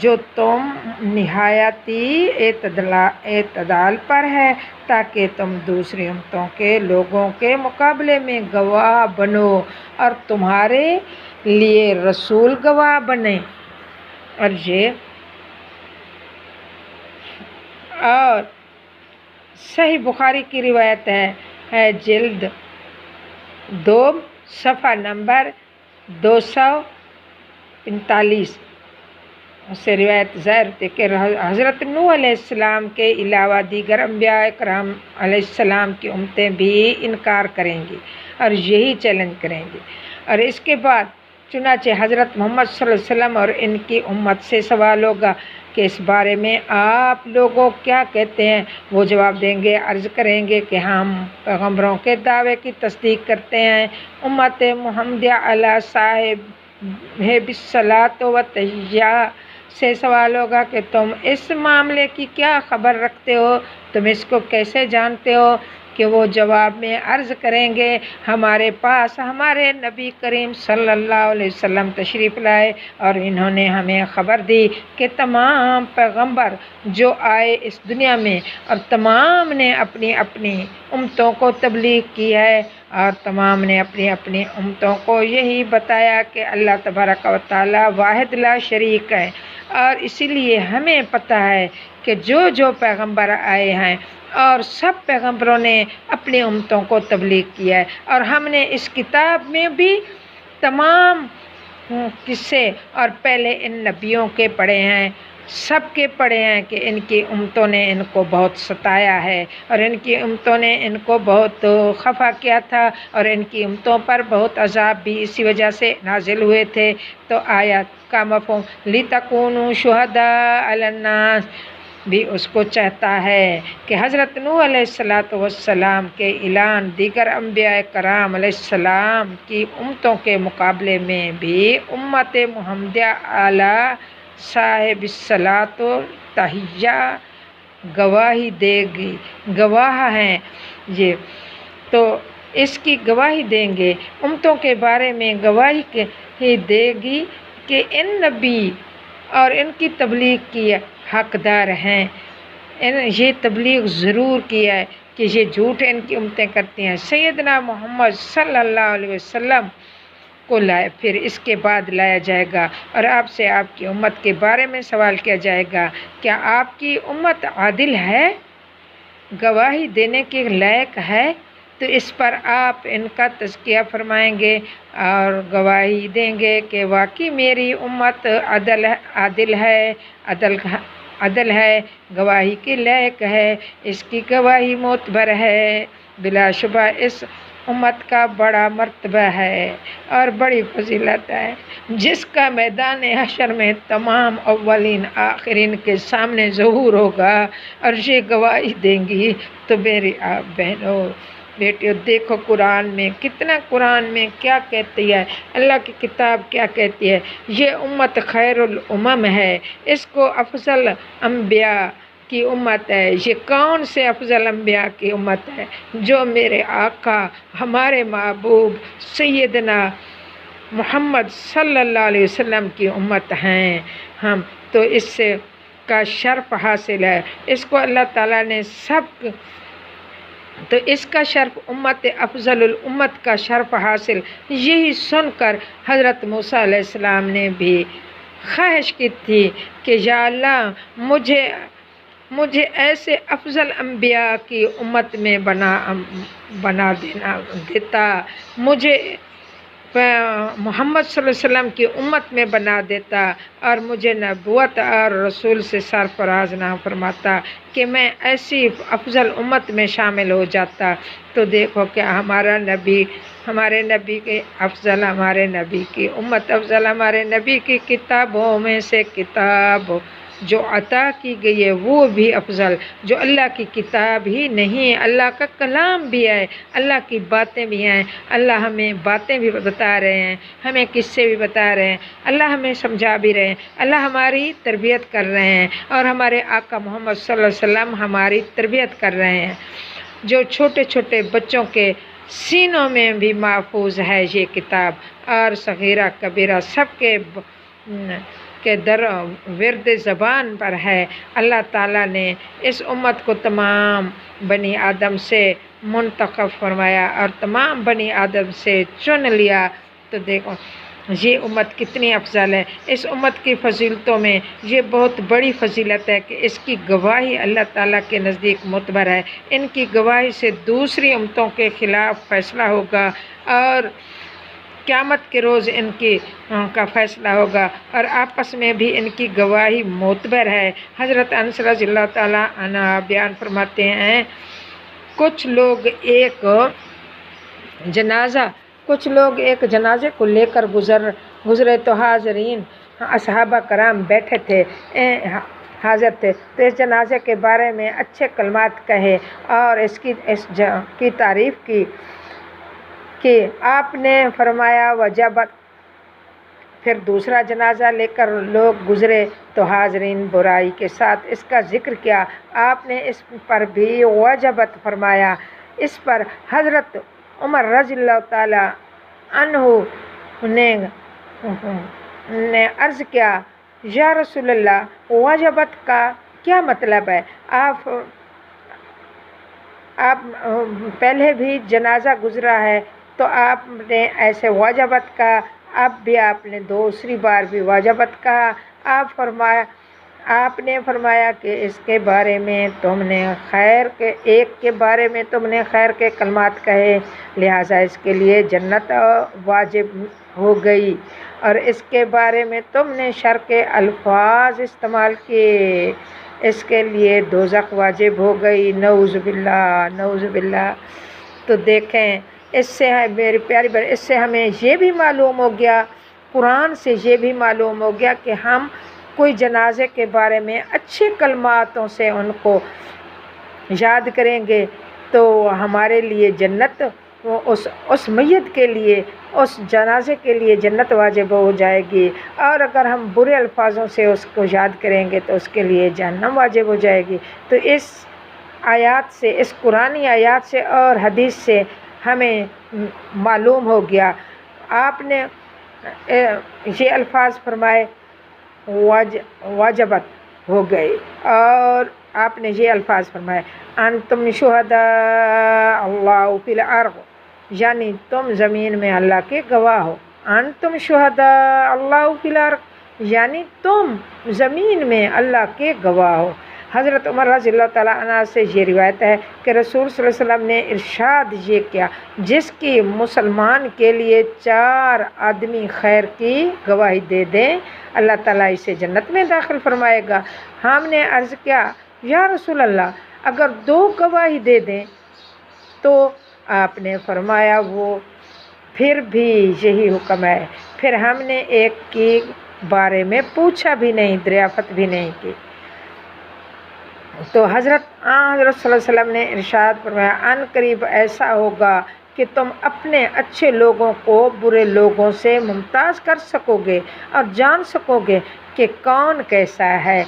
جو تم نہایتی اعتدال پر ہے، تاکہ تم دوسری امتوں کے لوگوں کے مقابلے میں گواہ بنو اور تمہارے لیے رسول گواہ بنے۔ اور صحیح بخاری کی روایت ہے جلد 2 صفحہ نمبر 245 سے روایت ظاہر ہے کہ حضرت نوح علیہ السلام کے علاوہ دیگر انبیاء کرام علیہ السلام کی امتیں بھی انکار کریں گی اور یہی چیلنج کریں گی۔ اور اس کے بعد چنانچہ حضرت محمد صلی اللہ علیہ وسلم اور ان کی امت سے سوال ہوگا کہ اس بارے میں آپ لوگوں کیا کہتے ہیں؟ وہ جواب دیں گے، عرض کریں گے کہ ہم پیغمبروں کے دعوے کی تصدیق کرتے ہیں۔ امت محمدیہ علی صاحب الصلاۃ و تحیہ سے سوال ہوگا کہ تم اس معاملے کی کیا خبر رکھتے ہو؟ تم اس کو کیسے جانتے ہو؟ کہ وہ جواب میں عرض کریں گے، ہمارے پاس ہمارے نبی کریم صلی اللہ علیہ وسلم تشریف لائے اور انہوں نے ہمیں خبر دی کہ تمام پیغمبر جو آئے اس دنیا میں اور تمام نے اپنی اپنی امتوں کو تبلیغ کی ہے اور تمام نے اپنی اپنی امتوں کو یہی بتایا کہ اللہ تبارک و تعالی واحد لا شریک ہے۔ اور اسی لیے ہمیں پتہ ہے کہ جو پیغمبر آئے ہیں اور سب پیغمبروں نے اپنی امتوں کو تبلیغ کیا ہے، اور ہم نے اس کتاب میں بھی تمام قصے اور پہلے ان نبیوں کے پڑھے ہیں، سب کے پڑھے ہیں کہ ان کی امتوں نے ان کو بہت ستایا ہے اور ان کی امتوں نے ان کو بہت خفا کیا تھا اور ان کی امتوں پر بہت عذاب بھی اسی وجہ سے نازل ہوئے تھے۔ تو آیات کا مفہوم لِتَكُونُوا شُهَدَاءَ عَلَى النَّاسِ بھی اس کو چاہتا ہے کہ حضرت نوح علیہ السلام کے اعلان دیگر انبیاء کرام علیہ السلام کی امتوں کے مقابلے میں بھی امت محمدیہ علی صاحب الصلاۃ و تحیہ گواہی دے گی، گواہ ہیں یہ، تو اس کی گواہی دیں گے، امتوں کے بارے میں گواہی دے گی کہ ان نبی اور ان کی تبلیغ کی حقدار ہیں، یہ تبلیغ ضرور کیا ہے کہ یہ جھوٹ ان کی امتیں کرتی ہیں۔ سیدنا محمد صلی اللہ علیہ وسلم کو لائے، پھر اس کے بعد لایا جائے گا اور آپ سے آپ کی امت کے بارے میں سوال کیا جائے گا، کیا آپ کی امت عادل ہے، گواہی دینے کے لائق ہے؟ تو اس پر آپ ان کا تزکیہ فرمائیں گے اور گواہی دیں گے کہ واقعی میری امت عدل ہے، گواہی کے لائق ہے، اس کی گواہی معتبر ہے، بلا شبہ اس امت کا بڑا مرتبہ ہے اور بڑی فضیلت ہے، جس کا میدان حشر میں تمام اولین آخرین کے سامنے ظہور ہوگا اور یہ گواہی دیں گی۔ تو میری آپ بہنوں بیٹیوں، دیکھو قرآن میں کیا کہتی ہے، اللہ کی کتاب کیا کہتی ہے، یہ امت خیر الامم ہے، اس کو افضل انبیاء کی امت ہے۔ یہ کون سے افضل انبیاء کی امت ہے؟ جو میرے آقا ہمارے محبوب سیدنا محمد صلی اللہ علیہ وسلم کی امت ہیں ہم، تو اس سے کا شرف حاصل ہے، اس کو اللہ تعالیٰ نے تو اس کا شرف امت افضل الامت کا شرف حاصل، یہی سن کر حضرت موسیٰ علیہ السلام نے بھی خواہش کی تھی کہ یا اللہ مجھے ایسے افضل انبیاء کی امت میں بنا دیتا، مجھے محمد صلی اللہ علیہ وسلم کی امت میں بنا دیتا اور مجھے نبوت اور رسول سے سرفراز نہ فرماتا کہ میں ایسی افضل امت میں شامل ہو جاتا۔ تو دیکھو کہ ہمارے نبی کے افضل، ہمارے نبی کی امت افضل، ہمارے نبی کی کتابوں میں سے کتاب جو عطا کی گئی ہے وہ بھی افضل، جو اللہ کی کتاب ہی نہیں، اللہ کا کلام بھی ہے، اللہ کی باتیں بھی ہیں، اللہ ہمیں باتیں بھی بتا رہے ہیں، ہمیں قصے بھی بتا رہے ہیں، اللہ ہمیں سمجھا بھی رہے ہیں، اللہ ہماری تربیت کر رہے ہیں اور ہمارے آقا محمد صلی اللہ علیہ وسلم ہماری تربیت کر رہے ہیں، جو چھوٹے چھوٹے بچوں کے سینوں میں بھی محفوظ ہے یہ کتاب، اور صغیرہ کبیرہ سب کے در ورد زبان پر ہے۔ اللہ تعالیٰ نے اس امت کو تمام بنی آدم سے منتخب فرمایا اور تمام بنی آدم سے چن لیا۔ تو دیکھو یہ امت کتنی افضل ہے۔ اس امت کی فضیلتوں میں یہ بہت بڑی فضیلت ہے کہ اس کی گواہی اللہ تعالیٰ کے نزدیک معتبر ہے۔ ان کی گواہی سے دوسری امتوں کے خلاف فیصلہ ہوگا اور قیامت کے روز ان کا فیصلہ ہوگا، اور آپس میں بھی ان کی گواہی معتبر ہے۔ حضرت انس رضی اللہ تعالیٰ عنہ بیان فرماتے ہیں، کچھ لوگ ایک جنازے کو لے کر گزرے تو حاضرین اصحابہ کرام بیٹھے تھے، حاضر تھے، تو اس جنازے کے بارے میں اچھے کلمات کہے اور اس کی تعریف کی کہ آپ نے فرمایا وجبت۔ پھر دوسرا جنازہ لے کر لوگ گزرے تو حاضرین برائی کے ساتھ اس کا ذکر کیا، آپ نے اس پر بھی وجبت فرمایا۔ اس پر حضرت عمر رضی اللہ تعالیٰ عنہ نے عرض کیا، یا رسول اللہ وجبت کا کیا مطلب ہے؟ آپ پہلے بھی جنازہ گزرا ہے تو آپ نے ایسے وجبت کہا، اب بھی آپ نے دوسری بار بھی وجبت کہا۔ آپ نے فرمایا کہ اس کے بارے میں تم نے خیر کے کلمات کہے، لہٰذا اس کے لیے جنت واجب ہو گئی، اور اس کے بارے میں تم نے شر کے الفاظ استعمال کیے، اس کے لیے دوزخ واجب ہو گئی۔ نعوذ باللہ، نعوذ باللہ۔ تو دیکھیں اس سے میری پیاری بہن، اس سے ہمیں یہ بھی معلوم ہو گیا، قرآن سے یہ بھی معلوم ہو گیا کہ ہم کوئی جنازے کے بارے میں اچھے کلماتوں سے ان کو یاد کریں گے تو ہمارے لیے جنت، اس میت کے لیے، اس جنازے کے لیے جنت واجب ہو جائے گی، اور اگر ہم برے الفاظوں سے اس کو یاد کریں گے تو اس کے لیے جہنم واجب ہو جائے گی۔ تو اس آیات سے، اس قرآنی آیات سے اور حدیث سے ہمیں معلوم ہو گیا۔ آپ نے یہ الفاظ فرمائے واجبت ہو گئے، اور آپ نے یہ الفاظ فرمائے انتم شہداء اللہ فی الارض، یعنی تم زمین میں اللہ کے گواہ ہو۔ انتم شہداء اللہ فی الارض، یعنی تم زمین میں اللہ کے گواہ ہو۔ حضرت عمر رضی اللہ تعالیٰ عنہ سے یہ روایت ہے کہ رسول صلی اللہ علیہ وسلم نے ارشاد یہ کیا، جس کی مسلمان کے لیے 4 آدمی خیر کی گواہی دے دیں، اللہ تعالیٰ اسے جنت میں داخل فرمائے گا۔ ہم نے عرض کیا، یا رسول اللہ اگر 2 گواہی دے دیں تو آپ نے فرمایا وہ پھر بھی یہی حکم ہے۔ پھر ہم نے ایک کے بارے میں پوچھا بھی نہیں، دریافت بھی نہیں کی۔ تو حضرت صلی اللہ علیہ وسلم نے ارشاد فرمایا، ان قریب ایسا ہوگا کہ تم اپنے اچھے لوگوں کو برے لوگوں سے ممتاز کر سکو گے اور جان سکو گے کہ کون کیسا ہے۔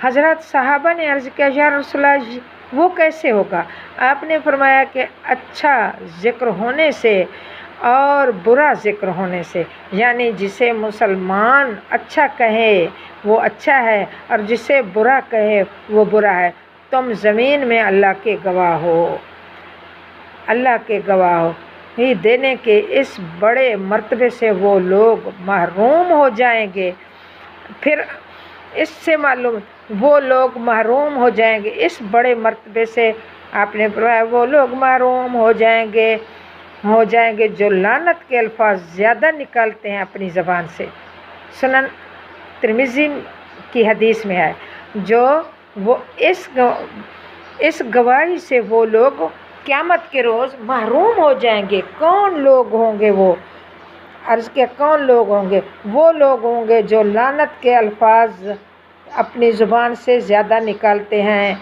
حضرت صحابہ نے عرض کیا، یا رسول اللہ وہ کیسے ہوگا؟ آپ نے فرمایا کہ اچھا ذکر ہونے سے اور برا ذکر ہونے سے، یعنی جسے مسلمان اچھا کہے وہ اچھا ہے اور جسے برا کہے وہ برا ہے۔ تم زمین میں اللہ کے گواہ ہو، اللہ کے گواہ ہو ہی دینے کے اس بڑے مرتبے سے وہ لوگ محروم ہو جائیں گے۔ پھر اس سے معلوم وہ لوگ محروم ہو جائیں گے اس بڑے مرتبے سے، آپ نے فرمایا وہ لوگ محروم ہو جائیں گے جو لعنت کے الفاظ زیادہ نکالتے ہیں اپنی زبان سے۔ سنن ترمذی کی حدیث میں ہے، جو وہ اس گواہی سے وہ لوگ قیامت کے روز محروم ہو جائیں گے۔ کون لوگ ہوں گے وہ؟ عرض کیا کون لوگ ہوں گے؟ وہ لوگ ہوں گے جو لعنت کے الفاظ اپنی زبان سے زیادہ نکالتے ہیں۔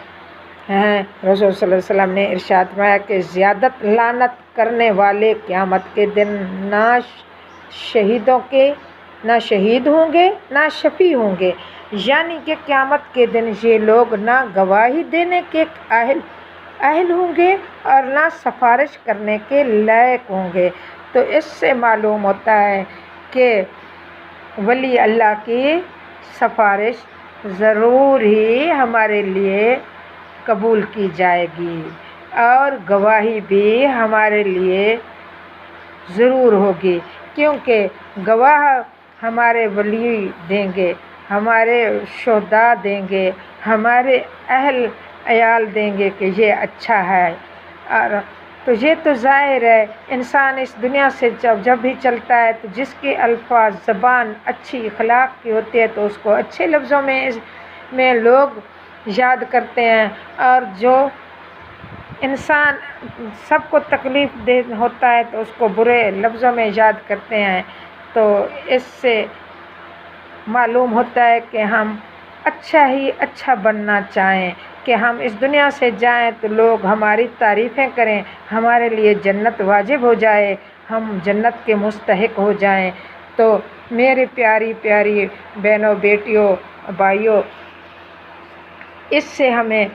رسول صلی اللہ علیہ وسلم نے ارشاد فرمایا کہ زیادت لعنت کرنے والے قیامت کے دن نہ شہید ہوں گے نہ شفیع ہوں گے، یعنی کہ قیامت کے دن یہ لوگ نہ گواہی دینے کے اہل ہوں گے اور نہ سفارش کرنے کے لائق ہوں گے۔ تو اس سے معلوم ہوتا ہے کہ ولی اللہ کی سفارش ضرور ہی ہمارے لیے قبول کی جائے گی اور گواہی بھی ہمارے لیے ضرور ہوگی، کیونکہ گواہ ہمارے ولی دیں گے، ہمارے شہداء دیں گے، ہمارے اہل عیال دیں گے کہ یہ اچھا ہے۔ اور تو یہ تو ظاہر ہے، انسان اس دنیا سے جب بھی چلتا ہے تو جس کے الفاظ زبان اچھی اخلاق کی ہوتی ہے تو اس کو اچھے لفظوں میں لوگ یاد کرتے ہیں، اور جو انسان سب کو تکلیف دے ہوتا ہے تو اس کو برے لفظوں میں یاد کرتے ہیں۔ تو اس سے معلوم ہوتا ہے کہ ہم اچھا ہی اچھا بننا چاہیں، کہ ہم اس دنیا سے جائیں تو لوگ ہماری تعریفیں کریں، ہمارے لیے جنت واجب ہو جائے، ہم جنت کے مستحق ہو جائیں۔ تو میری پیاری پیاری بہنوں، بیٹیوں، بھائیوں، اس سے ہمیں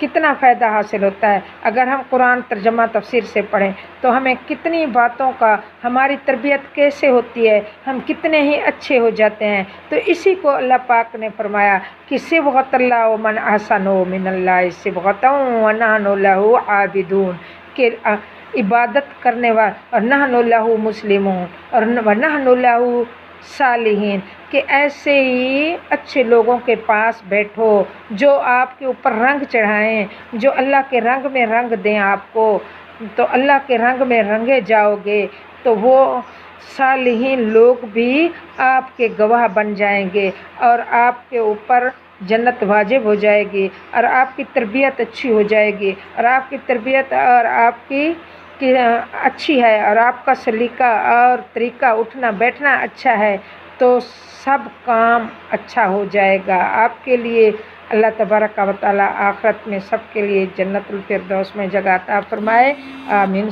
کتنا فائدہ حاصل ہوتا ہے۔ اگر ہم قرآن ترجمہ تفسیر سے پڑھیں تو ہمیں کتنی باتوں کا، ہماری تربیت کیسے ہوتی ہے، ہم کتنے ہی اچھے ہو جاتے ہیں۔ تو اسی کو اللہ پاک نے فرمایا کہ صبغۃ اللہ ومن احسن من اللہ صبغۃ ونحن لہ عابدون، کہ عبادت کرنے والے اور نحن لہ مسلمون اور ونحن لہ صالحین، کہ ایسے ہی اچھے لوگوں کے پاس بیٹھو جو آپ کے اوپر رنگ چڑھائیں، جو اللہ کے رنگ میں رنگ دیں آپ کو، تو اللہ کے رنگ میں رنگے جاؤ گے تو وہ صالحین لوگ بھی آپ کے گواہ بن جائیں گے اور آپ کے اوپر جنت واجب ہو جائے گی، اور آپ کی تربیت اچھی ہو جائے گی، اور آپ کی تربیت اور آپ کی اچھی ہے، اور آپ کا سلیقہ اور طریقہ اٹھنا بیٹھنا اچھا ہے، تو سب کام اچھا ہو جائے گا آپ کے لیے۔ اللہ تبارک و تعالیٰ آخرت میں سب کے لیے جنت الفردوس میں جگہ عطا فرمائے، آمین۔